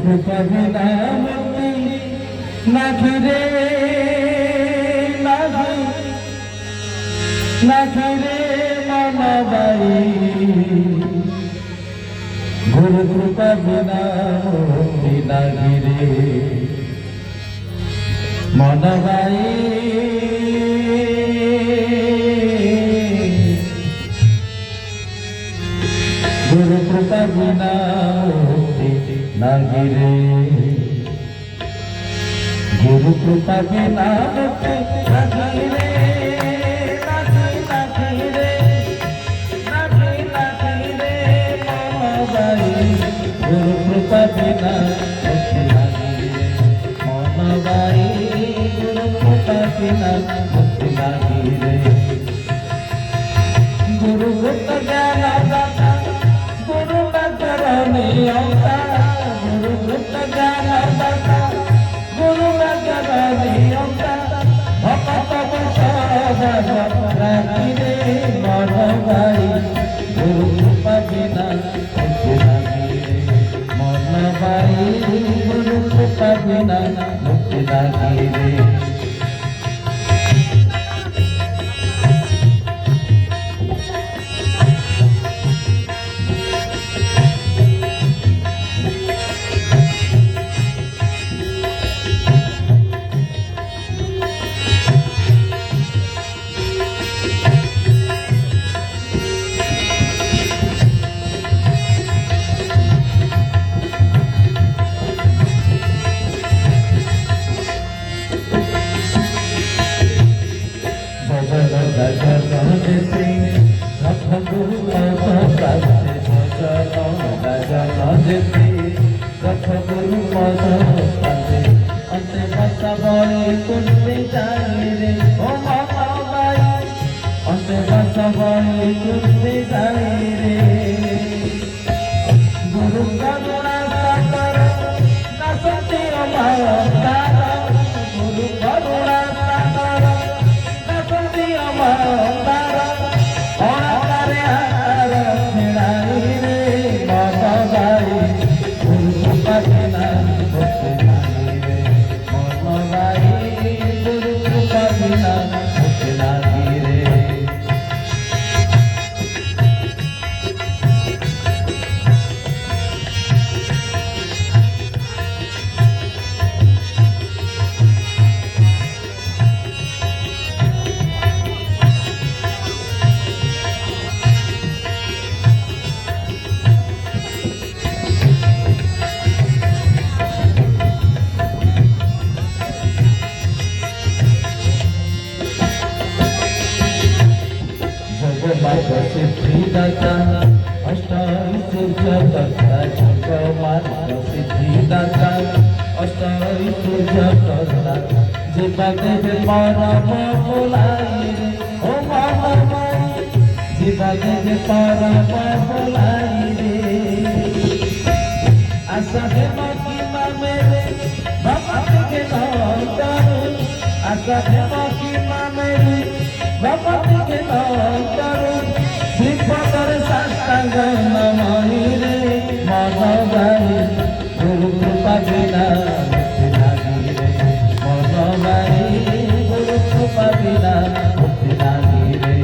কৃপা বিনা মুক্তি নাহি রে নাহি রে মানবাই গুরু কৃপা বিনা মুক্তি নাহি রে মানবাই गुरु कृपा बिना मुक्ति नाहि रे गुरु कृपा बिना मुक्ति नाहि रे नाहि रे मानवाई गुरु कृपा बिना मुक्ति नाहि रे मानवाई गुरु कृपा बिना मुक्ति नाहि रे गुरु गुप्त ज्ञान दाता गुरु नगरनियंता गुरु गुप्त ज्ञान दाता गुरु नगरनियंता भक्त बसव राखी रे मनवाई गुरु कृपा बिना मुक्ति नाहि रे मनवाई गुरु कृपा बिना मुक्ति नाहि रे गुरु करुणा सागर नसती अवतार गुरु करुणा सागर नसती अवतार अनाकारे आकार छेड़ाई रे मनवाई गुरु कृपा बिना मुक्ति नाहि रे मनवाई गुरु कृपा बिना मुक्ति नाहि रे सिद्धिदाता अष्टैश्वर्यकर्ता जगमार्ग सिद्धिदाता अष्टैश्वर्यकर्ता जीवके परम भोलाई रे ओ मनवाई जीवके परम भोलाई रे आशा है की मामे रे भक्त के नौकर आशा है की मामे रे भक्त के नौकर श्रीपदर साष्टांग नमामि रे मनवाई गुरु कृपा बिना मुक्ति नाहि रे मनवाई गुरु कृपा बिना मुक्ति नाहि रे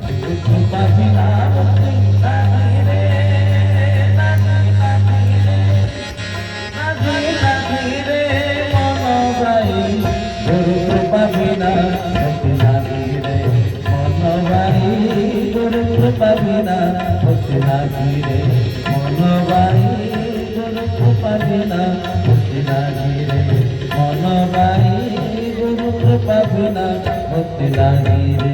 गुरु कृपा बिना मुक्ति नाहि रे नाहि रे मनवाई गुरु कृपा बिना मुक्ति नाहि रे मनवाई गुरु कृपा बिना मुक्ति नाहि रे मनवाई गुरु कृपा बिना मुक्ति नाहि रे मनवाई गुरु कृपा बिना मुक्ति नाहि रे।